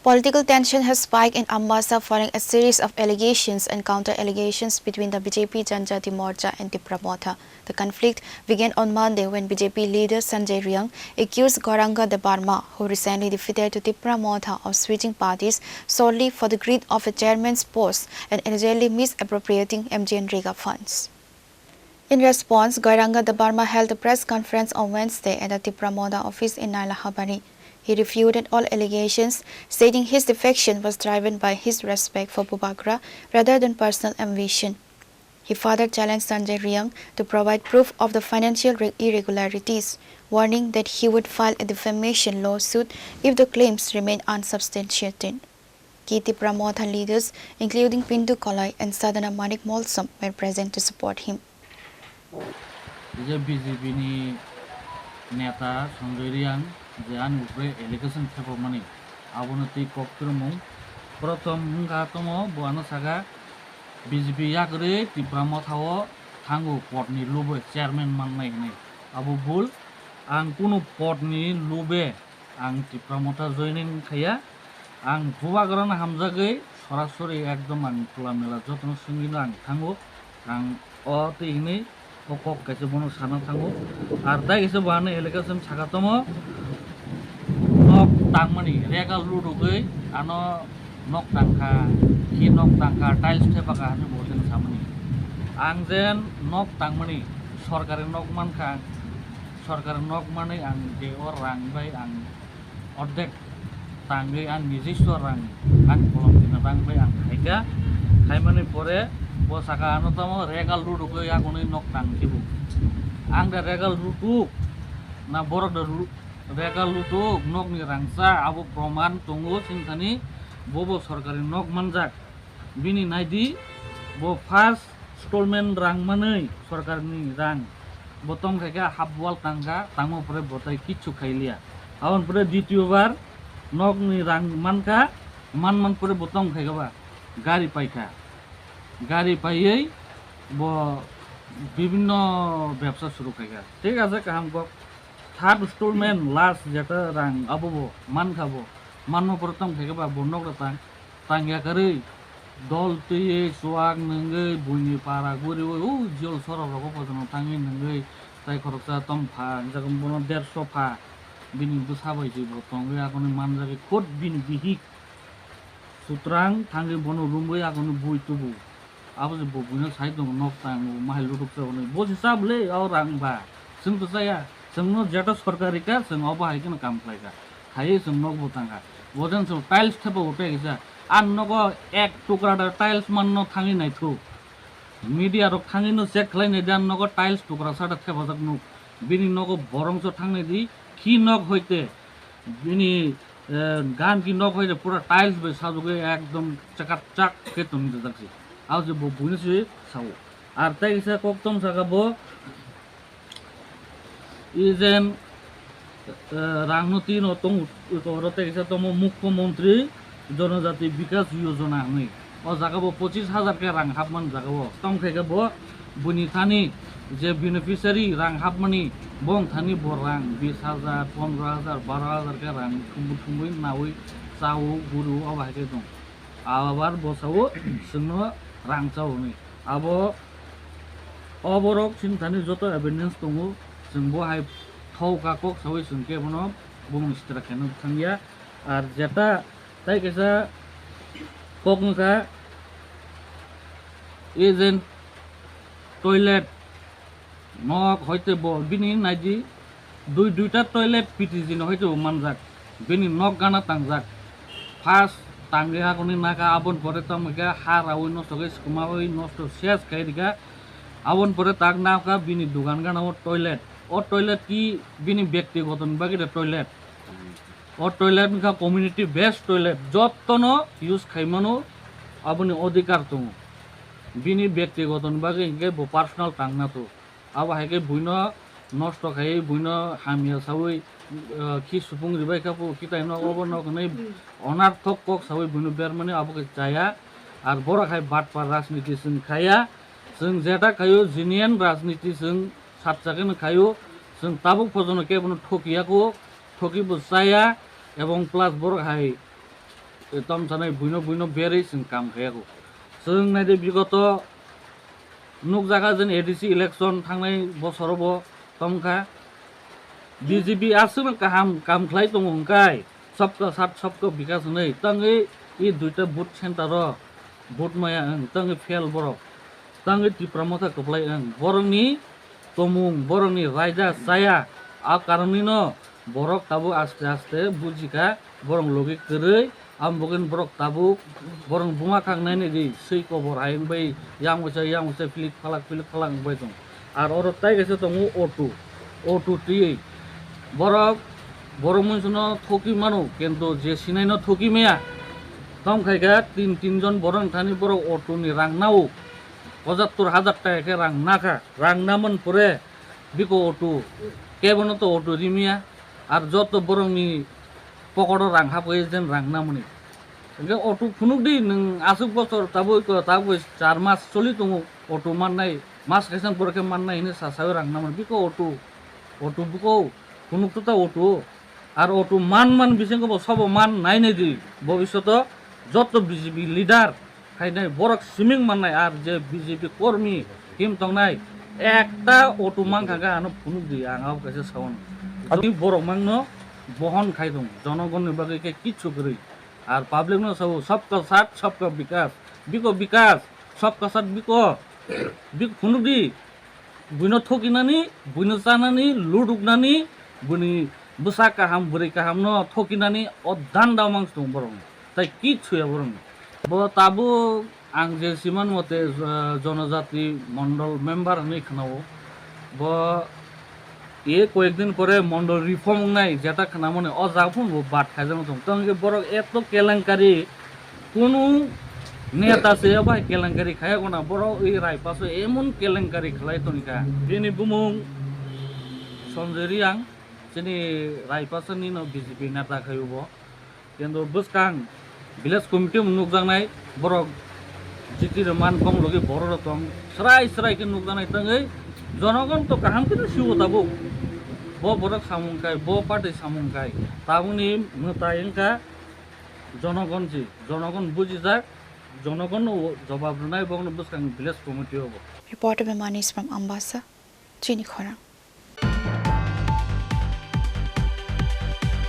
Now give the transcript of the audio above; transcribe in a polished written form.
Political tension has spiked in Ambassa following a series of allegations and counter-allegations between the BJP Janjati Morcha and Tipra Motha. The conflict began on Monday when BJP leader Sanjay Riang accused Gauranga Debarma, who recently defeated Tipra Motha, of switching parties solely for the greed of a chairman's post and allegedly misappropriating MGNREGA funds. In response, Gauranga Debarma held a press conference on Wednesday at the Tipra Motha office in Nailahabari. He refuted all allegations, stating his defection was driven by his respect for Bubagra rather than personal ambition. He further challenged Sanjay Riang to provide proof of the financial irregularities, warning that he would file a defamation lawsuit if the claims remain unsubstantiated. Key Tipra Motha leaders, including Pintu Kolai and Sadhana Manik Molsom, were present to support him. BJP Neta Sanjay Riang যে আন উপরে allegation থেপো মানে আবনতি কক্রম প্রথম মুঙ্গাতম বয়ানো সাগা BJP ইয়াকরে ত্রিপুরা মথাও থাঙ্গু পটনি লুবে চেয়ারম্যান মাননাই নাই আবু ভুল আং কোনো পটনি লুবে আং ত্রিপুরা মথা জয়নিং খাইয়া আং ভুবাগ্রান হামজাগৈ সরাসরি একদম আং খোলামেলা যত্ন সঙ্গিনো আং থাঙ্গু আং অ তিগনি কক কাছে বনো সানা থাঙ্গু আর দাই গেছে বাহানো allegation সাগাতম nok tangmani regal ludugai ano nok tangka ki nok tangka tiles thepaka ani boten samani angjen nok tangmani sorkari nok manka sorkari nok mani ang je orang bai ang ordek tangai an nijiswa rang an kolom dina rang bai ang khaika khaimani pore bo saka ano tamo regal ludugai agoni nok tang kibu ang da regal ludu na borok da Regal lutuk nok ni rangsa abu proman tunggu singkani bobo sorkari nok manjak bini naidi bo first installment rang manai sorkari ni rang botong kaga habwal tangga tangmo pore botai kichu khailia awon pore দ্বিতীয়বার nok ni rang manka man pore botong khaiga ba gari paika gari paiyei bo বিভিন্ন ব্যবসা শুরু খাইগা ঠিক আছে কাহাম cock third instalment last যেটা রাং আবো মান খাবো মানো প্রথম থেকে বা বন্নক তাং তাঙ্গিয়া করে দল তুই সোয়াগ নঙ্গৈ বুইনি পারা গুরি ও জল সরব রকম পর্যন্ত থাঙ্গি নঙ্গৈ তাই খরচা তম ফা যখন বনো 150 ফা বিনি দুসাবাই যে বতঙ্গৈ এখন মান জাগে খোদ বিনি বিহিক সুতরাং থাঙ্গি বনো রুমৈ এখন বুই তুবু আবো যে বুইনো সাইড দং নক তাং মাহাই লুটুক চাবনে বসি সাবলে আও রাং বা जों तो जाया जोंनो जेटा सरकारि का जों अब हाइकन काम खाइगा खाइ जों नक बोतांगा बोजन जों टाइल्स थेबो उठे गैसा आन नगो एक टुकरा टाइल्स माननो थाङि नायथु मीडिया रो थाङिनो चेक खालायनाय दान नगो टाइल्स टुकरा साडा थेबो जाक नु बिनि नगो बरंसो थांनाय दि खि नक होइते बिनि गान की नक होइते पूरा टाइल्स बे साजुगे एकदम चकाचक के तुम जाकसि आउ जे बुइनसि साउ आर ताइसा कोकतम सागाबो ইজেন রাংনতি নতং উত্তরতে গেছে তম মুখ্যমন্ত্রী জনজাতি বিকাশ যোজনা হই ও জাগাবো 25,000 কে রাং হাবমান জাগাবো তম খাইগাবো বুনি থানি যে বেনিফিশিয়ারি রাং হাবমানি বং থানি বরাং 20,000 15,000 12,000 কে রাং খুমবুই নাওই চাও গুরু আবাইকে দং আবার বসাও जोंनो রাং চাও नै আবো অবরক সিনথানি যত এভিডেন্স দङ जों बहाय थाव काकक सावै जों के बनो बुं सित्रा केनो थांगिया आर जेटा ताइ केसा ककनका एजेंट टयलेट नक हयते ब बिनि नाइदि दुइटा टयलेट पिटिजि न हयते मानजाक बिनि नक गाना तांजाक फार्स्ट तांगे हागनि नाका आबन परे तमगा हारावै नस्तगै स्कुमावै नस्त सेस काइदिगा आबन परे ताक नाका बिनि दुगान गानाव टयलेट और टॉयलेट की बिनी व्यक्तिगत बाकी टॉयलेट और टॉयलेट का कम्युनिटी बेस्ट टॉयलेट जतनो यूज खाइमानो अपनी अधिकार दङ बिनी व्यक्तिगत बाकी इनके पर्सनल तांगना तो अब हाइके बुइनो नष्ट खाइ बुइनो हामिया सावै खि सुपुं रिबाय खापु किताइनो अबो नकनै अनार्थक कक सावै बुइनो बेर माने अब के जाया आर बरा खाइ बाटपा राजनीति जों खाया जों जेटा खायो जिनियन राजनीति जों सातजाके खायो जों ताबुक फजनो के बनो ठकियाको ठकिबो जाया এবং প্লাস বড় high tom sanai buino beri sing kam khayaku sing nai de bigoto nuk jaga jen ADC election thangnai bosorobo tomkha BJP asung kam khlai tong hongkai sabka sat sabka bikas nei tangi i duita boot center ro boot maya ang tangi fail borok tangi ti pramotha koplai ang borongni tomung borongni raija saya a karoni no borok tabu aste aste bujika borong logi kerei ambogen borok tabu borong buma khang nai ni sei ko bor haing bai yang usa filik phalak bai tong ar oro tai gese tong o2 ti borok borong munsuno thoki manu kento je sinai no thoki meya tom khaiga tinjon borong thani borok o2 ni rang nau ৭৫,০০০ টাকা ke rang naka rang naman pore biko o2 kebono to o2 rimia আর যত বরংনি পকড় রাং হাপয়ে যেন রাং নামনি এগে auto খুনুক দি নং আসুক বছর তাবো 4 মাস চলি তং auto মাননাই মাস খাইসান পরকে মাননাই নে সাসাবে রাং নামন বিকো অটো বুকো খুনুক তো অটো আর অটো মান বিসঙ্গ সব মান নাই নাই দি ভবিষ্যৎ যত বিজেপি লিডার খাইনাই বরক সুইমিং মাননাই আর যে বিজেপি কর্মী টিম তংনাই একটা অটো মান খাগা আনো খুনুক দি আঙাও কাছে সাউন আমি borok mangno bohon khai dong জনগণ ni bagai ke kichu gori ar public no sabka sat sabka bikas sabka sat bik phunudi buino thokinani buino chanani luduknani buni busa kaham buri kaham no thokinani oddan damang dong borong tai kichu ya borong bo tabu ang je siman mote জনজাতি Mondal member ni khnao bo কয়েকদিন পরে Mondal reform নাই যেটা খানা মনে অজাফুন but খাইজানো তঙ্গে বড় এত কেলেঙ্কারি কোন নেতা সে ভাই কেলেঙ্কারি খাইগো না বড় ওই রায়পাশে এমন কেলেঙ্কারি খেলাই তনিকা যিনি বুমুং সঞ্জয় রিয়াং যিনি রায়পাশনি ন বিজেপি নেতা খাইব কিন্তু বুসকাং ভিলেজ কমিটি নুকজানাই বড় জিতির মান কম লগে বড় রকম সরাই কে নুকজানাই তঙ্গে জনগণ তো কাহাম কিন্তু সিবতাবো bo borok samungkai bo party samungkai tabuni mutayenka জনগণ বুঝি যাক জনগণ জবাব নাই বগন বুসকাং ভিলেজ কমিটি হবো Reporter Memanis from Ambassa, Chini Khora.